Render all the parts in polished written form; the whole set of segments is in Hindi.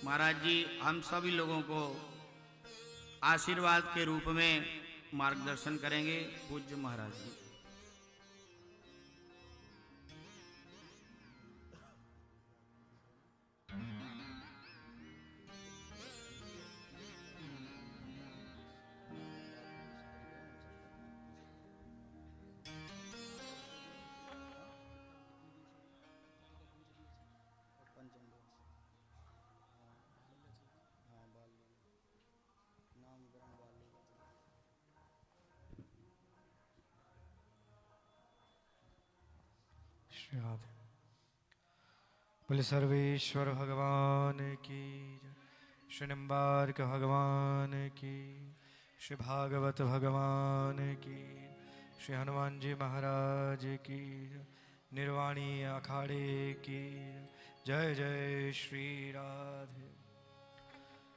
महाराज जी हम सभी लोगों को आशीर्वाद के रूप में मार्गदर्शन करेंगे पूज्य महाराज जी। बोले सर्वेश्वर भगवान की जय। श्री निम्बार्क भगवान की, श्री भागवत भगवान की, श्री हनुमान जी महाराज की, निर्वाणी अखाड़े की जय जय। श्री राधे।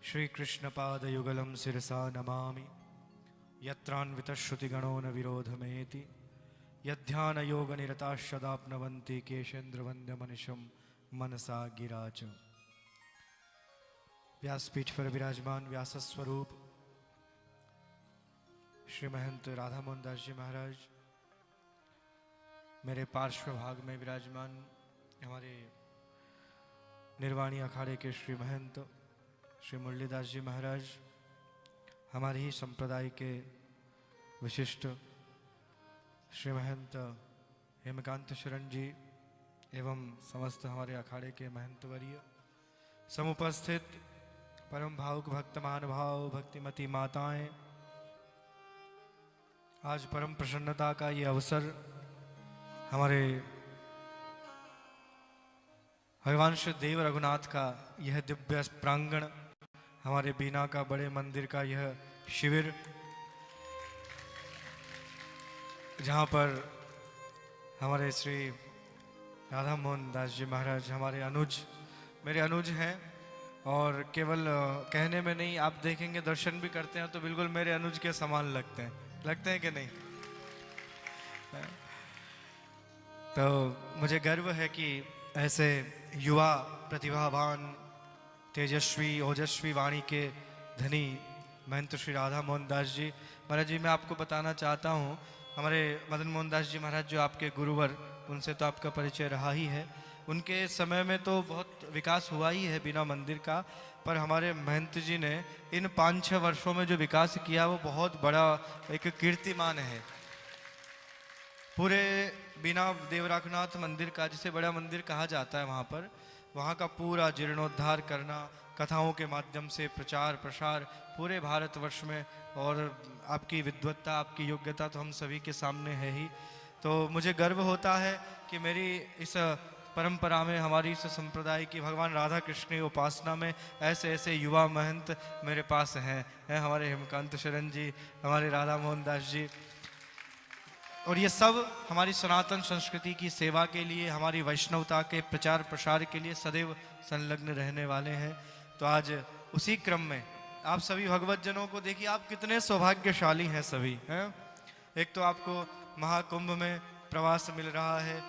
श्री कृष्ण पाद युगलम सिरसा नमामि, यत्रान्वितश्रुतिगणो न विरोधमेति, यध्यान योग निरताश्चदाप्नवन्ति केशेन्द्र वन्द्य मनिषम मनसा गिराच। व्यासपीठ पर विराजमान व्यास स्वरूप श्री महंत राधा मोहन दास जी महाराज, मेरे पार्श्व भाग में विराजमान हमारे निर्वाणी अखाड़े के श्री महंत श्री मुरलीदास जी महाराज, हमारे ही संप्रदाय के विशिष्ट श्री महंत हेमकांत शरण जी एवं समस्त हमारे अखाड़े के महंत वर्य, समुपस्थित परम भावुक भक्त महानुभाव भक्तिमती माताएं, आज परम प्रसन्नता का ये अवसर हमारे भगवान श्री देव रघुनाथ का यह दिव्य प्रांगण, हमारे बीना का बड़े मंदिर का यह शिविर, जहाँ पर हमारे श्री राधा मोहन दास जी महाराज हमारे अनुज, मेरे अनुज हैं, और केवल कहने में नहीं, आप देखेंगे दर्शन भी करते हैं तो बिल्कुल मेरे अनुज के समान लगते हैं कि नहीं। तो मुझे गर्व है कि ऐसे युवा प्रतिभावान तेजस्वी ओजस्वी वाणी के धनी महंत श्री राधा मोहन दास जी महाराज जी, मैं आपको बताना चाहता हूँ, हमारे मदन मोहन दास जी महाराज जो आपके गुरुवर, उनसे तो आपका परिचय रहा ही है। उनके समय में तो बहुत विकास हुआ ही है बिना मंदिर का, पर हमारे महंत जी ने इन 5-6 वर्षों में जो विकास किया वो बहुत बड़ा एक कीर्तिमान है। पूरे बिना देवराखनाथ मंदिर का, जिसे बड़ा मंदिर कहा जाता है, वहाँ का पूरा जीर्णोद्धार करना, कथाओं के माध्यम से प्रचार प्रसार पूरे भारतवर्ष में, और आपकी विद्वत्ता आपकी योग्यता तो हम सभी के सामने है ही। तो मुझे गर्व होता है कि मेरी इस परंपरा में, हमारी इस संप्रदाय की भगवान राधा कृष्ण उपासना में ऐसे ऐसे युवा महंत मेरे पास हैं हमारे हेमकांत शरण जी, हमारे राधा मोहन दास जी, और ये सब हमारी सनातन संस्कृति की सेवा के लिए, हमारी वैष्णवता के प्रचार प्रसार के लिए सदैव संलग्न रहने वाले हैं। तो आज उसी क्रम में आप सभी भगवत जनों को देखिए, आप कितने सौभाग्यशाली हैं सभी हैं। एक तो आपको महाकुंभ में प्रवास मिल रहा है,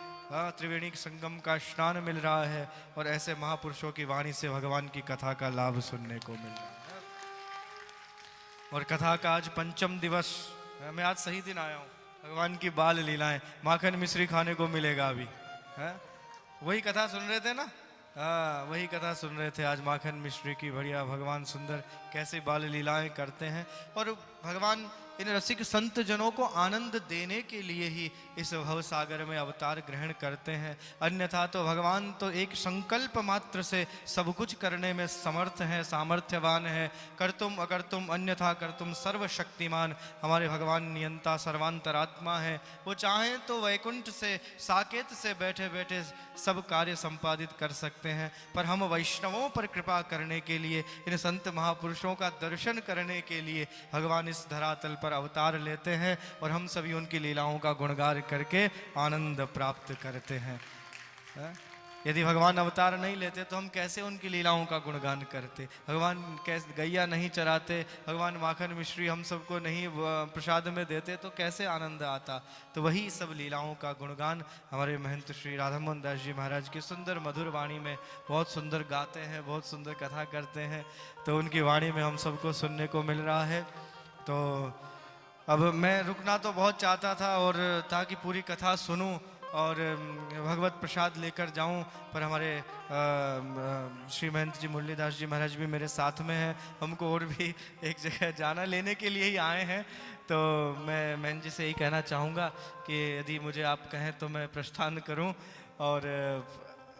त्रिवेणी संगम का स्नान मिल रहा है, और ऐसे महापुरुषों की वाणी से भगवान की कथा का लाभ सुनने को मिल रहा है। और कथा का आज 5म दिवस, मैं आज सही दिन आया हूँ। भगवान की बाल लीलाएं, माखन मिश्री खाने को मिलेगा अभी, है वही कथा सुन रहे थे ना। हाँ, वही कथा सुन रहे थे आज, माखन मिश्री की। बढ़िया, भगवान सुंदर कैसे बाल लीलाएं करते हैं, और भगवान इन रसिक संत जनों को आनंद देने के लिए ही इस भव सागर में अवतार ग्रहण करते हैं। अन्यथा तो भगवान तो एक संकल्प मात्र से सब कुछ करने में समर्थ हैं, सामर्थ्यवान है। कर्तुम अकर्तुम अन्यथा कर्तुम सर्वशक्तिमान हमारे भगवान नियंता सर्वांतरात्मा है। वो चाहें तो वैकुंठ से साकेत से बैठे बैठे सब कार्य संपादित कर सकते हैं, पर हम वैष्णवों पर कृपा करने के लिए, इन संत महापुरुषों का दर्शन करने के लिए भगवान इस धरातल पर अवतार लेते हैं, और हम सभी उनकी लीलाओं का गुणगान करके आनंद प्राप्त करते हैं। यदि भगवान अवतार नहीं लेते तो हम कैसे उनकी लीलाओं का गुणगान करते। भगवान कैसे गैया नहीं चराते, भगवान माखन मिश्री हम सबको नहीं प्रसाद में देते तो कैसे आनंद आता। तो वही सब लीलाओं का गुणगान हमारे महंत श्री राधा मोहन दास जी महाराज की सुंदर मधुर वाणी में बहुत सुंदर गाते हैं, बहुत सुंदर कथा करते हैं। तो उनकी वाणी में हम सबको सुनने को मिल रहा है। तो अब मैं रुकना तो बहुत चाहता था और ताकि पूरी कथा सुनूं और भगवत प्रसाद लेकर जाऊं, पर हमारे श्री महंत जी मुरलीदास जी महाराज भी मेरे साथ में हैं। हमको और भी एक जगह जाना, लेने के लिए ही आए हैं। तो मैं महंत जी से यही कहना चाहूँगा कि यदि मुझे आप कहें तो मैं प्रस्थान करूं और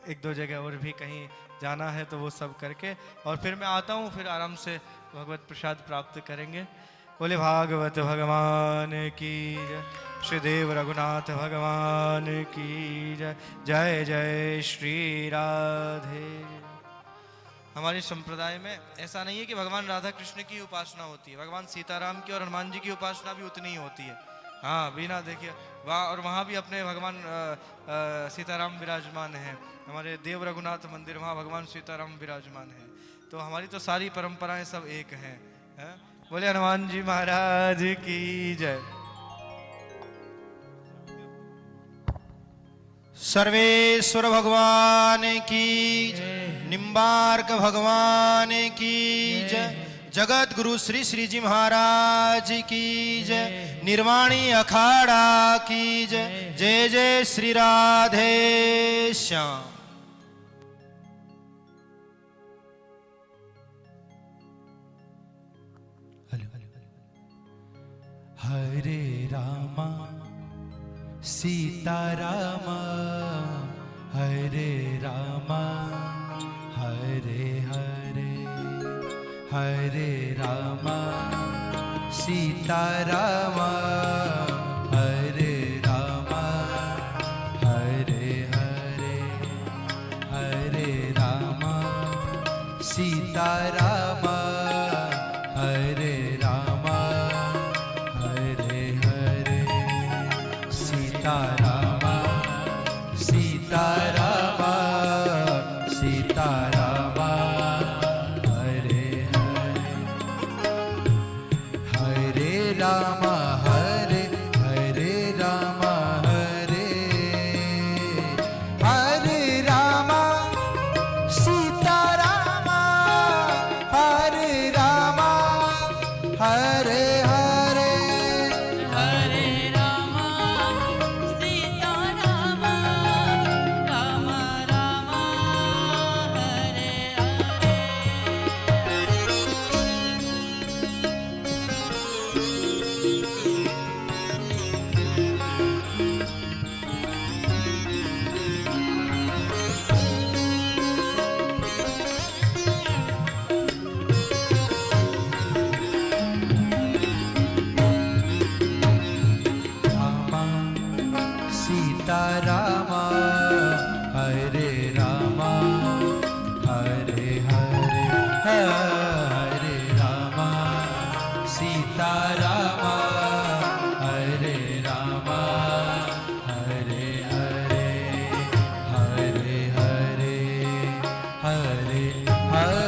एक दो जगह और भी कहीं जाना है तो वो सब करके और फिर मैं आता हूँ, फिर आराम से भगवत प्रसाद प्राप्त करेंगे। बोले भागवत भगवान की जय, श्रीदेव रघुनाथ भगवान की जय। जय जय श्री राधे। हमारे संप्रदाय में ऐसा नहीं है कि भगवान राधा कृष्ण की उपासना होती है, भगवान सीताराम की और हनुमान जी की उपासना भी उतनी ही होती है। हाँ, बिना देखिए वहाँ और वहाँ भी अपने भगवान सीताराम विराजमान हैं। हमारे देव रघुनाथ मंदिर, वहाँ भगवान सीताराम विराजमान हैं। तो हमारी तो सारी परंपराएं सब एक हैं, है? बोले हनुमान जी महाराज की जय। सर्वेश्वर भगवान की जय, निम्बार्क भगवान की जय, जगत गुरु श्री श्री जी महाराज की जय, निर्वाणी अखाड़ा की जय। जय जय श्री राधे श्याम। हरे रामा सीता रामा, हरे रामा हरे हरे, हरे रामा सीता रामा, हरे रामा हरे हरे, हरे रामा सीता रामा, हरे रामा हरे हरे, सीता रामा सीता रामा, सीता रामा हरे हरे, हरे रामा हरे, हरे रामा हरे, हरे रामा सीता रामा, हरे रामा हरे हरे, हरे रामा सीता रामा, राम राम हरे हरे। रामा सीता रामा, हरे रामा हरे हरे, हरे रामा सीता रामा, हरे रामा हरे हरे, हरे हरे, हरे हरे।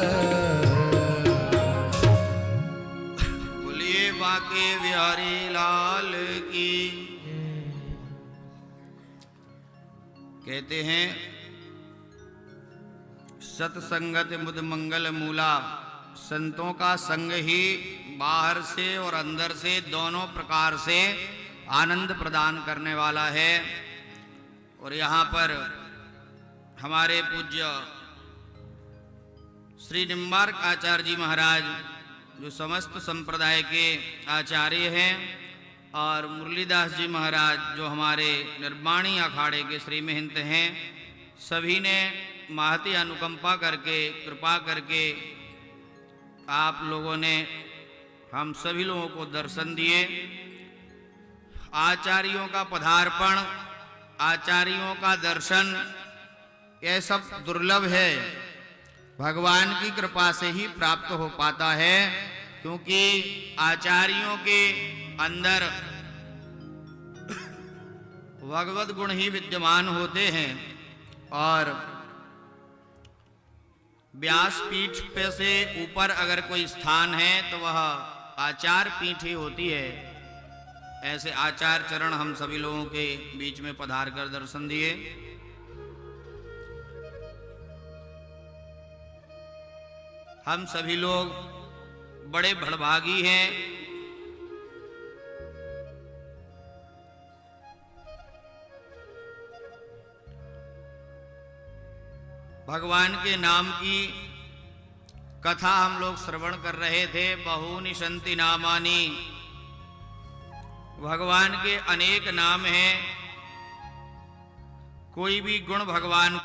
बोलिए बाके बिहारी लाल की। कहते हैं सत्संगत मुद मंगल मूला, संतों का संग ही बाहर से और अंदर से दोनों प्रकार से आनंद प्रदान करने वाला है। और यहाँ पर हमारे पूज्य श्री निम्बार्क आचार्य जी महाराज जो समस्त संप्रदाय के आचार्य हैं और मुरलीदास जी महाराज जो हमारे निर्वाणी अखाड़े के श्री महंत हैं, सभी ने महती अनुकंपा करके कृपा करके आप लोगों ने हम सभी लोगों को दर्शन दिए। आचार्यों का पधारपण, आचार्यों का दर्शन, यह सब दुर्लभ है, भगवान की कृपा से ही प्राप्त हो पाता है। क्योंकि आचार्यों के अंदर भगवत गुण ही विद्यमान होते हैं और व्यासपीठ पे से ऊपर अगर कोई स्थान है तो वह आचार पीठ ही होती है। ऐसे आचार चरण हम सभी लोगों के बीच में पधार कर दर्शन दिए। हम सभी लोग बड़े भड़भागी हैं। भगवान के नाम की कथा हम लोग श्रवण कर रहे थे। बहूनि सन्ति नामानि, भगवान के अनेक नाम हैं। कोई भी गुण भगवान